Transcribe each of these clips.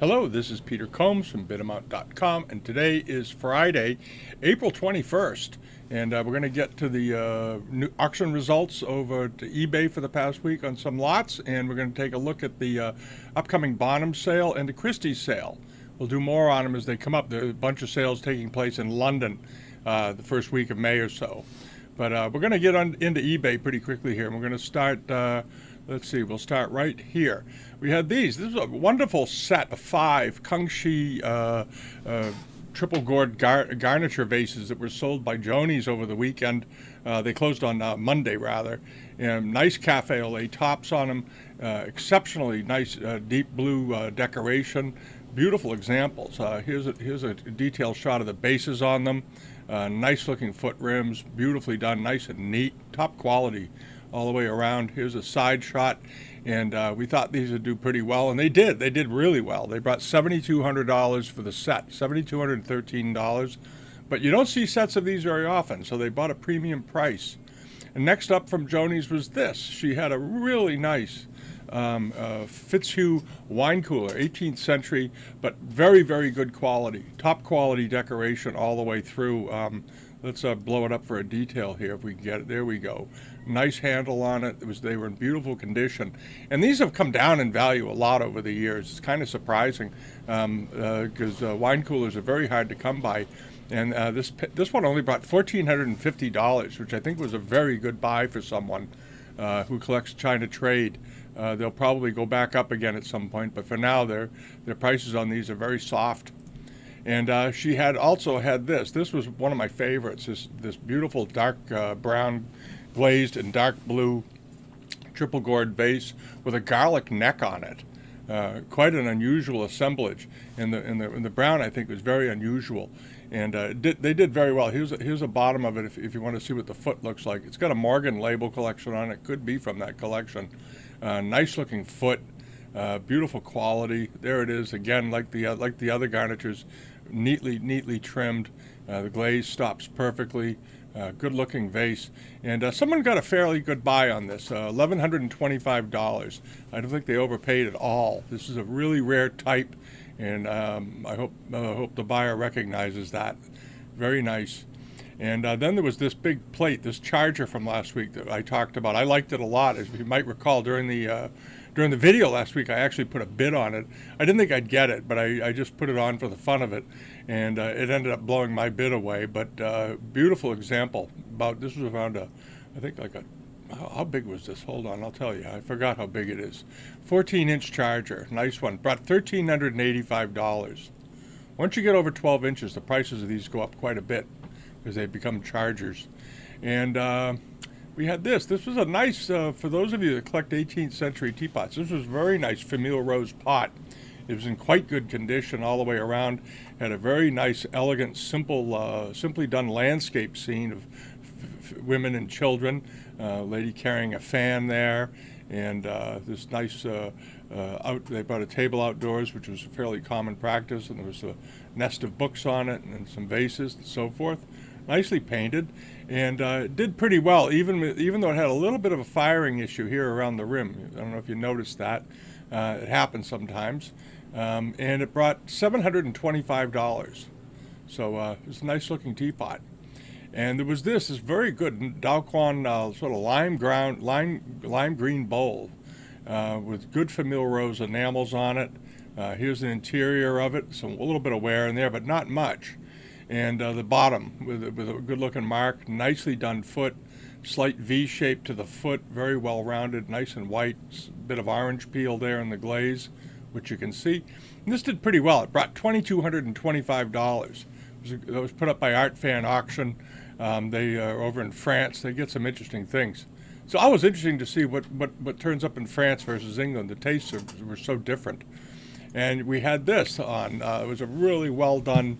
Hello, this is Peter Combs from BidAmount.com, and today is Friday, April 21st, and we're going to get to the new auction results over to eBay for the past week on some lots, and we're going to take a look at the upcoming Bonhams sale and the Christie's sale. We'll do more on them as they come up. There are a bunch of sales taking place in London the first week of May or so. But we're going to get into eBay pretty quickly here, and we're going to start. Let's see, we'll start right here. We had these. This is a wonderful set of 5 Kangxi triple gourd garniture vases that were sold by Joni's over the weekend. They closed on Monday, rather. Nice cafe au lait tops on them. Exceptionally nice deep blue decoration. Beautiful examples. Here's a detailed shot of the bases on them. Nice looking foot rims, beautifully done, nice and neat, top quality all the way around. Here's a side shot, and we thought these would do pretty well, and they did. They did really well. They brought $7,200 for the set, $7,213. But you don't see sets of these very often, so they bought a premium price. And next up from Joni's was this. She had a really nice Fitzhugh wine cooler, 18th century, but very, very good quality, top quality decoration all the way through. Let's blow it up for a detail here if we can get it. There we go. Nice handle on it. They were in beautiful condition, and these have come down in value a lot over the years. It's kind of surprising because wine coolers are very hard to come by. And this one only brought $1,450, which I think was a very good buy for someone who collects China trade. They'll probably go back up again at some point, but for now, their prices on these are very soft. And she also had this. This was one of my favorites. This beautiful dark brown glazed and dark blue triple gourd vase with a garlic neck on it. Quite an unusual assemblage. And the brown, I think, was very unusual. And they did very well. Here's a bottom of it if you want to see what the foot looks like. It's got a Morgan label collection on it. Could be from that collection. Nice looking foot. Beautiful quality. There it is again, like the other garnitures, neatly trimmed. The glaze stops perfectly. Good looking vase, and someone got a fairly good buy on this. $1,125. I don't think they overpaid at all. This is a really rare type, and I hope the buyer recognizes that. Very nice. And then there was this big plate, this charger from last week that I talked about. I liked it a lot, as you might recall. During the video last week, I actually put a bid on it. I didn't think I'd get it, but I just put it on for the fun of it, and it ended up blowing my bid away. But beautiful example. This was around I think how big was this? Hold on, I'll tell you. I forgot how big it is. 14-inch charger, nice one. Brought $1,385. Once you get over 12 inches, the prices of these go up quite a bit, because they become chargers. And we had this. This was a nice, for those of you that collect 18th century teapots, this was a very nice Famille Rose pot. It was in quite good condition all the way around. Had a very nice, elegant, simply done landscape scene of women and children. Lady carrying a fan there. And this nice, they brought a table outdoors, which was a fairly common practice, and there was a nest of books on it and some vases and so forth. Nicely painted, and it did pretty well, even though it had a little bit of a firing issue here around the rim. I don't know if you noticed that. It happens sometimes. And it brought $725. So it's a nice looking teapot. And there was this very good Daoquan sort of lime green bowl with good Famille Rose enamels on it. Here's the interior of it, a little bit of wear in there, but not much. And the bottom with a good-looking mark, nicely done foot, slight V shape to the foot, very well rounded, nice and white, bit of orange peel there in the glaze, which you can see. And this did pretty well. It brought $2,225. It was put up by Art Fan Auction. They are over in France. They get some interesting things. It's always interesting to see what turns up in France versus England. The tastes were so different. And we had this on. It was a really well done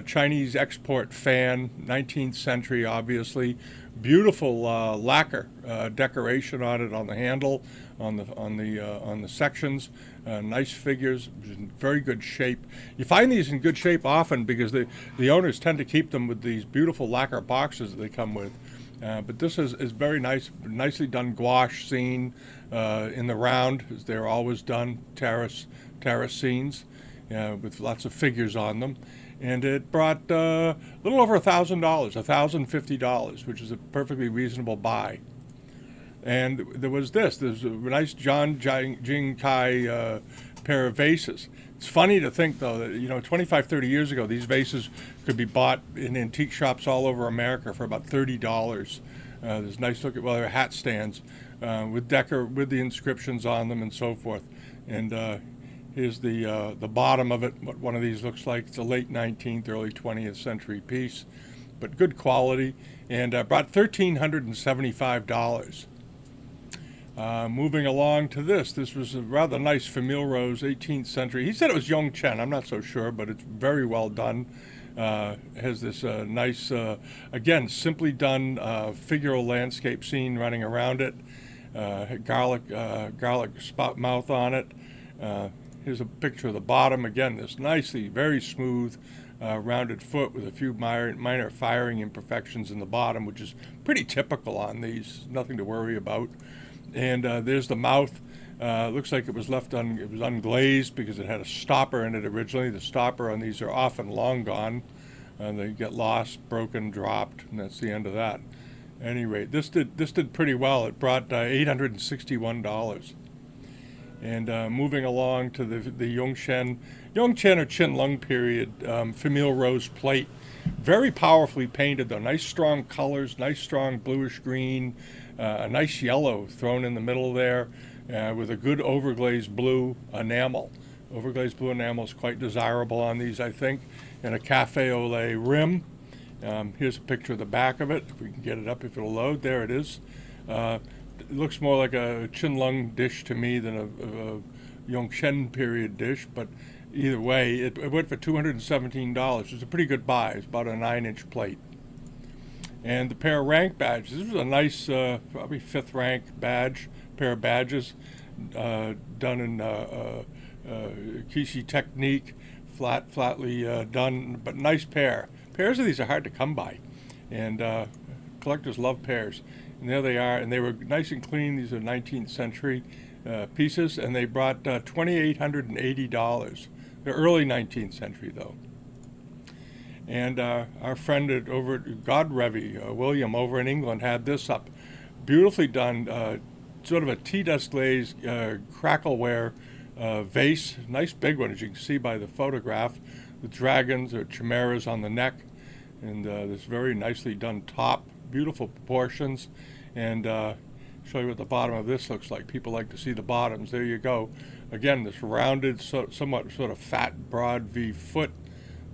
Chinese export fan, 19th century, obviously. Beautiful lacquer decoration on it, on the handle, on the sections. Nice figures, in very good shape. You find these in good shape often because the owners tend to keep them with these beautiful lacquer boxes that they come with. But this is very nice, nicely done gouache scene in the round, as they're always done, terrace scenes. with lots of figures on them. And it brought a little over $1,000, $1,050, which is a perfectly reasonable buy. And there was this. There's a nice John Jing Kai pair of vases. It's funny to think, though, that 25, 30 years ago, these vases could be bought in antique shops all over America for about $30. There's nice looking, well, they're hat stands with the inscriptions on them and so forth. And here's the bottom of it. What one of these looks like. It's a late 19th, early 20th century piece, but good quality. And brought $1,375. Moving along to this. This was a rather nice Famille Rose, 18th century. He said it was Yongchen. I'm not so sure, but it's very well done. Has this nice, again, simply done figural landscape scene running around it. Garlic spout mouth on it. Here's a picture of the bottom. Again, this nicely, very smooth, rounded foot with a few minor firing imperfections in the bottom, which is pretty typical on these. Nothing to worry about. And there's the mouth. Looks like it was it was unglazed because it had a stopper in it originally. The stopper on these are often long gone. They get lost, broken, dropped, and that's the end of that. At any rate, this did pretty well. It brought $861. And moving along to the Yongchen or Qianlong period Famille Rose plate. Very powerfully painted, though. Nice strong colors, nice strong bluish green, a nice yellow thrown in the middle there with a good overglazed blue enamel. Overglazed blue enamel is quite desirable on these, I think, and a cafe au lait rim. Here's a picture of the back of it. If we can get it up, if it'll load. There it is. It looks more like a Qianlong dish to me than a Yongchen period dish, but either way, it went for $217. It's a pretty good buy. It's about a 9-inch plate. And the pair of rank badges. This was a nice, probably 5th rank badge, pair of badges done in Kishi technique, flatly done, but nice pair. Pairs of these are hard to come by, and collectors love pairs. And there they are, and they were nice and clean. These are 19th century pieces, and they brought $2,880. They're early 19th century, though. And our friend over at Godrevy, William, over in England, had this up. Beautifully done, sort of a tea dust glazed crackleware vase. Nice big one, as you can see by the photograph. The dragons or chimeras on the neck, and this very nicely done top. Beautiful proportions, and show you what the bottom of this looks like. People like to see the bottoms. There you go. Again, this rounded, somewhat sort of fat, broad V foot.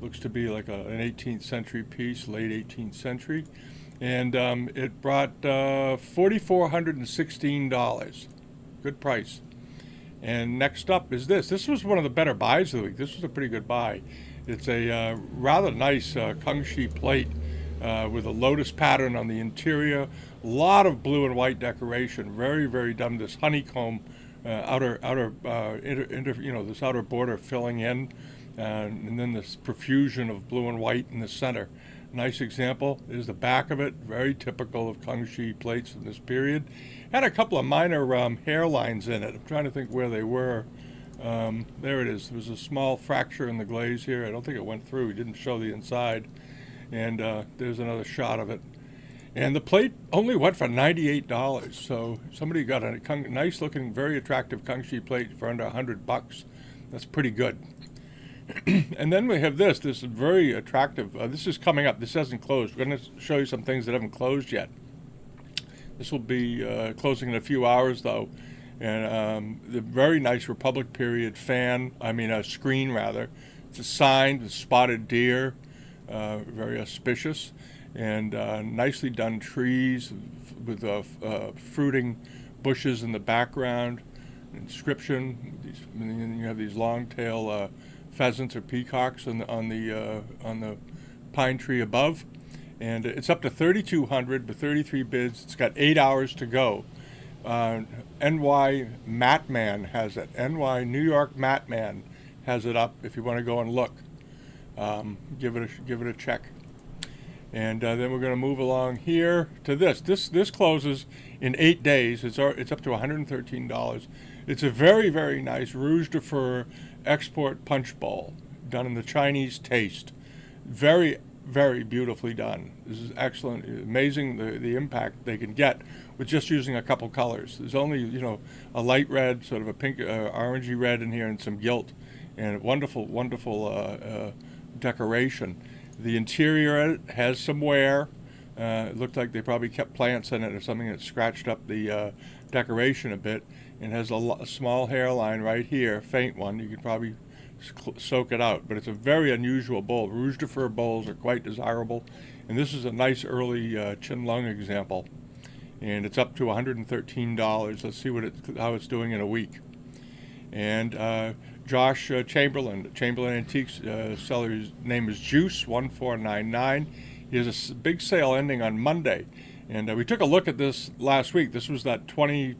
Looks to be like an 18th century piece, late 18th century. And it brought $4,416. Good price. And next up is this. This was one of the better buys of the week. This was a pretty good buy. It's a rather nice Kangxi plate with a lotus pattern on the interior. A lot of blue and white decoration. Very, very done. This honeycomb this outer border filling in, and then this profusion of blue and white in the center. Nice example is the back of it. Very typical of Kangxi plates in this period. Had a couple of minor hairlines in it. I'm trying to think where they were. There it is. There was a small fracture in the glaze here. I don't think it went through. He didn't show the inside. And there's another shot of it. And the plate only went for $98. So somebody got a nice looking, very attractive Kangxi plate for under $100. That's pretty good. And then we have this. This is very attractive. This is coming up. This hasn't closed. We're going to show you some things that haven't closed yet. This will be closing in a few hours, though. And the very nice Republic period screen rather. It's a sign with spotted deer, very auspicious, and nicely done trees with fruiting bushes in the background. Inscription. And you have these long tail pheasants or peacocks on the pine tree above. And it's up to $3,200 with 33 bids. It's got 8 hours to go. NY Matman has it. New York Matman has it up if you want to go and look. Give it a check. And then we're going to move along here to this. This closes in 8 days. It's up to $113. It's a very, very nice Rouge de Fur export punch bowl done in the Chinese taste. Very, very beautifully done. This is excellent. Amazing the impact they can get with just using a couple colors. There's only, you know, a light red, sort of a pink, orangey red in here, and some gilt, and wonderful, wonderful decoration. The interior has some wear. It looked like they probably kept plants in it or something that scratched up the decoration a bit. And has a small hairline right here, faint one. You could probably soak it out, but it's a very unusual bowl. Rouge de Fur bowls are quite desirable, and this is a nice early Qinlong example, and it's up to $113. Let's see how it's doing in a week. And Josh Chamberlain Antiques seller's name is Juice 1499. He has a big sale ending on Monday, and we took a look at this last week. This was that 20+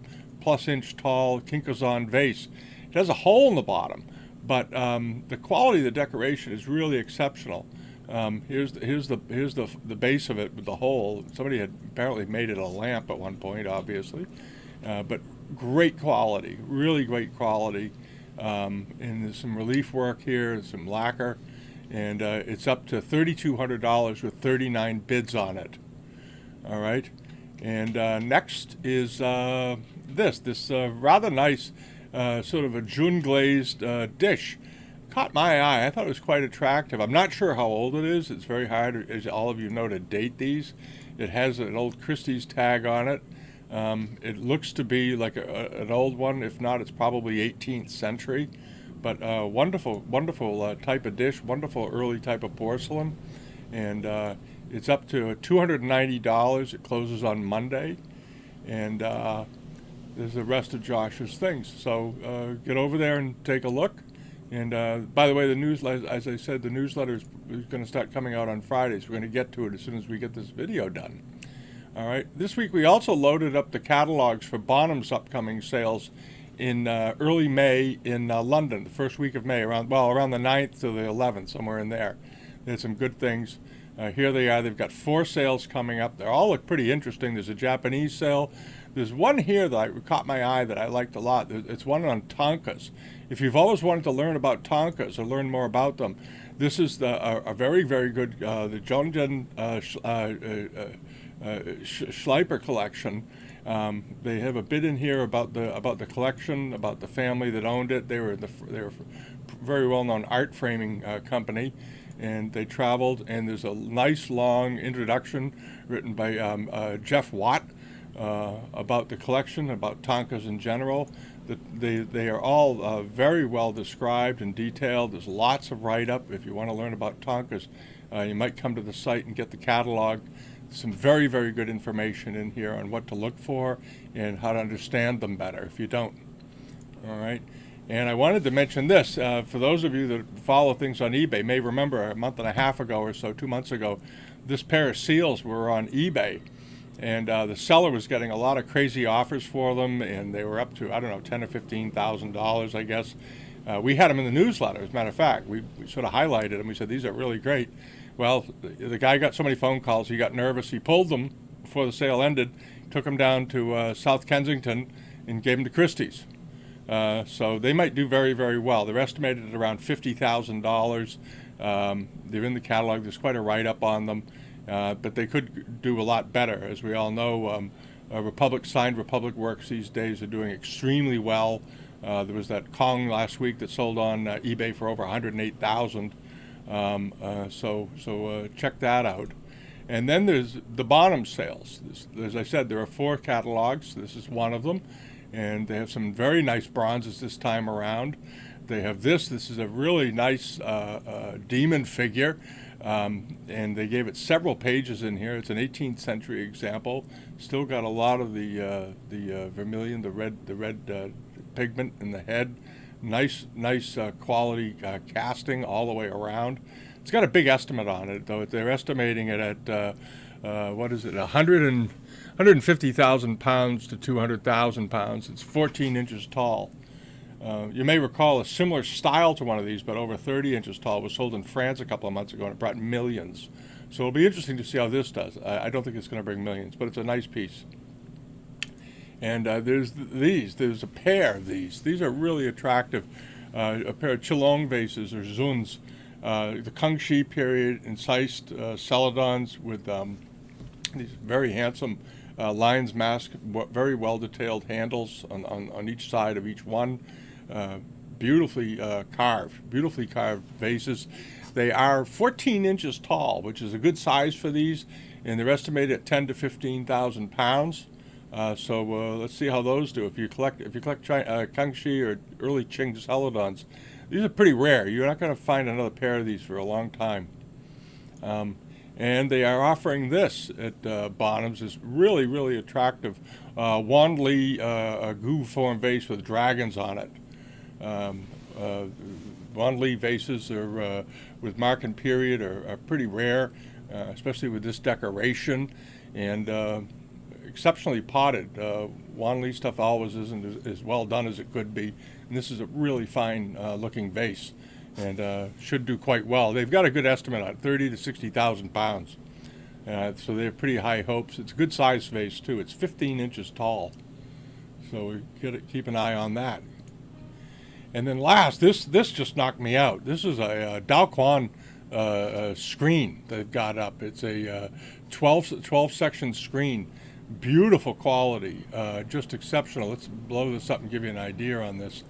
inch tall Kinkazon vase. It has a hole in the bottom, but the quality of the decoration is really exceptional. Here's the base of it with the hole. Somebody had apparently made it a lamp at one point, obviously, but great quality, really great quality. And there's some relief work here, and some lacquer, and it's up to $3,200 with 39 bids on it. All right, and next is this rather nice sort of a Jun glazed dish. Caught my eye. I thought it was quite attractive. I'm not sure how old it is. It's very hard, as all of you know, to date these. It has an old Christie's tag on it. It looks to be like an old one. If not, it's probably 18th century. But wonderful, wonderful type of dish, wonderful early type of porcelain. And it's up to $290. It closes on Monday. And there's the rest of Josh's things. So get over there and take a look. And by the way, the newsletter, as I said, the newsletter is going to start coming out on Fridays. We're going to get to it as soon as we get this video done. All right. This week we also loaded up the catalogs for Bonhams' upcoming sales in early May in London, the first week of May, around the 9th to the 11th, somewhere in there. There's some good things. Here they are. They've got 4 sales coming up. They all look pretty interesting. There's a Japanese sale. There's one here that caught my eye that I liked a lot. It's one on Tonkas. If you've always wanted to learn about Tonkas or learn more about them, this is a very, very good, the Zhongzhen Schleiper collection. They have a bit in here about the collection, about the family that owned it. They were a very well-known art framing company, and they traveled. And there's a nice long introduction written by Jeff Watt about the collection, about Tonkas in general. They are all very well described and detailed. There's lots of write-up. If you want to learn about Tonkas, you might come to the site and get the catalog. Some very, very good information in here on what to look for and how to understand them better if you don't. All right. And I wanted to mention this. For those of you that follow things on eBay may remember a month and a half ago or so, 2 months ago, this pair of seals were on eBay. And the seller was getting a lot of crazy offers for them, and they were up to, I don't know, $10,000 or $15,000, I guess. We had them in the newsletter, as a matter of fact. We sort of highlighted them. We said, these are really great. Well, the guy got so many phone calls, he got nervous. He pulled them before the sale ended, took them down to South Kensington, and gave them to Christie's. So they might do very, very well. They're estimated at around $50,000. They're in the catalog. There's quite a write-up on them. But they could do a lot better. As we all know, signed Republic works these days are doing extremely well. There was that Kong last week that sold on eBay for over $108,000. So check that out. And then there's the Bonhams sales. As I said, there are 4 catalogs. This is one of them. And they have some very nice bronzes this time around. They have this. This is a really nice demon figure. And they gave it several pages in here. It's an 18th century example. Still got a lot of the vermilion, the red pigment in the head. Nice quality casting all the way around. It's got a big estimate on it, though. They're estimating it at what is it? 150,000 pounds to 200,000 pounds. It's 14 inches tall. You may recall a similar style to one of these, but over 30 inches tall, was sold in France a couple of months ago, and it brought millions. So it'll be interesting to see how this does. I don't think it's going to bring millions, but it's a nice piece. And there's a pair of these. These are really attractive a pair of Qilong vases or Zuns, the Kangxi period incised celadons with these very handsome lion's mask, very well detailed handles on each side of each one. Beautifully carved vases. They are 14 inches tall, which is a good size for these, and they're estimated at 10 to 15,000 pounds. So let's see how those do. If you collect Kangxi or early Qing celadons, these are pretty rare. You're not going to find another pair of these for a long time. And they are offering this at Bonhams. Is really, really attractive Wan Li goo form vase with dragons on it. Wan Li vases are with mark and period are pretty rare, especially with this decoration, and exceptionally potted. Wan Li stuff always isn't as well done as it could be, and this is a really fine looking vase, and should do quite well. They've got a good estimate on 30 to 60,000 pounds, so they have pretty high hopes. It's a good size vase too. It's 15 inches tall, so we keep an eye on that. And then last, this just knocked me out. This is a Daoquan screen they've got up. It's a 12 section screen, beautiful quality, just exceptional. Let's blow this up and give you an idea on this.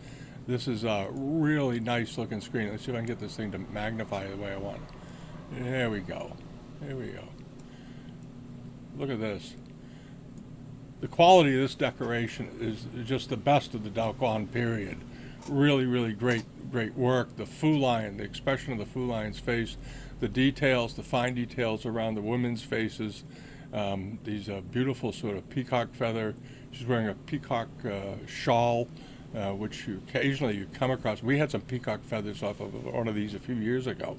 This is a really nice looking screen. Let's see if I can get this thing to magnify the way I want. There we go. There we go. Look at this. The quality of this decoration is just the best of the Daoquan period. Really, really great work. The Fu Lion, the expression of the Fu Lion's face, the details, the fine details around the women's faces, these beautiful sort of peacock feather. She's wearing a peacock shawl, which occasionally you come across. We had some peacock feathers off of one of these a few years ago.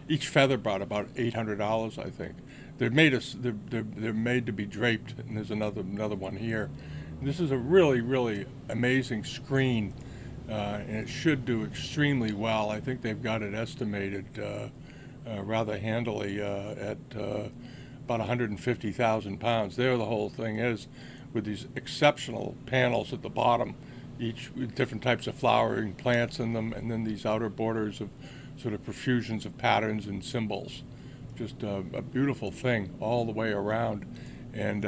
Each feather brought about $800, I think. They're made to be draped, and there's another one here. This is a really, really amazing screen. And it should do extremely well. I think they've got it estimated rather handily at about 150,000 pounds. There the whole thing is, with these exceptional panels at the bottom, each with different types of flowering plants in them, and then these outer borders of sort of profusions of patterns and symbols. Just a beautiful thing all the way around, and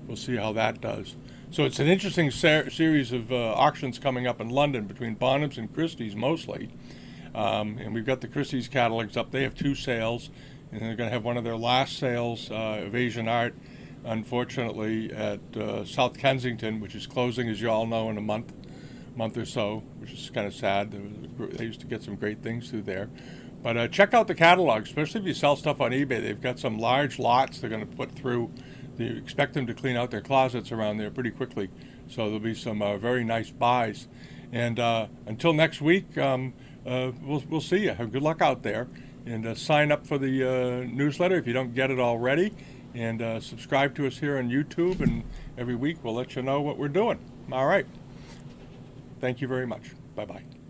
we'll see how that does. So it's an interesting series of auctions coming up in London between Bonhams and Christie's mostly. And we've got the Christie's catalogs up. They have 2 sales, and they're going to have one of their last sales of Asian art, unfortunately, at South Kensington, which is closing, as you all know, in a month or so, which is kind of sad. They used to get some great things through there. But check out the catalog, especially if you sell stuff on eBay. They've got some large lots they're going to put through. They expect them to clean out their closets around there pretty quickly, so there'll be some very nice buys. And until next week, we'll see you. Have good luck out there, and sign up for the newsletter if you don't get it already, and subscribe to us here on YouTube, and every week we'll let you know what we're doing. All right. Thank you very much. Bye-bye.